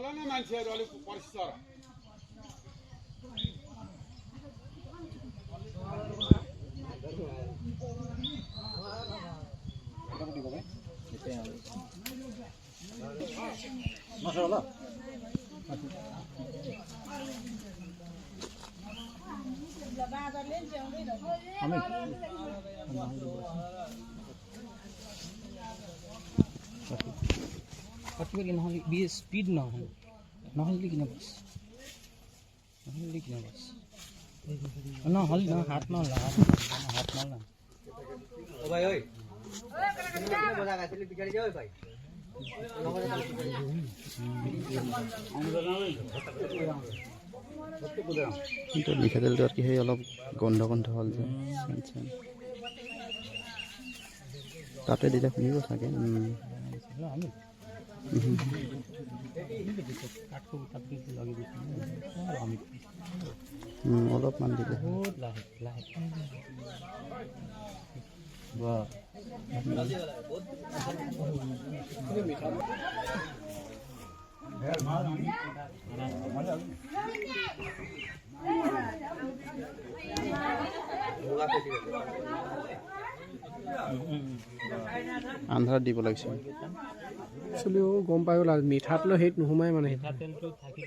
नै मान्छेहरू अलिक परिश्रम मसला कति नहले बी स्पीड नहल्ली किन बस नहल्ली किन बस नहल्ली न हात नहल्ला हात नहल्ला ओ भाई ओए किन बजा गाछले बिगाडी जाऊ भाइ কিন্তু মিঠাতেলটো আৰু কি সেই অলপ গন্ধ গন্ধ হ'ল যে তাতে দিলে শুনিব চাগে অলপমান দিলে আন্ধাৰত দিব লাগিছিল একচুৱেলি গম পাই গ'ল মিঠাতেলৰ হেৰিত নোসোমাই মানে মিঠাতেলটো থাকি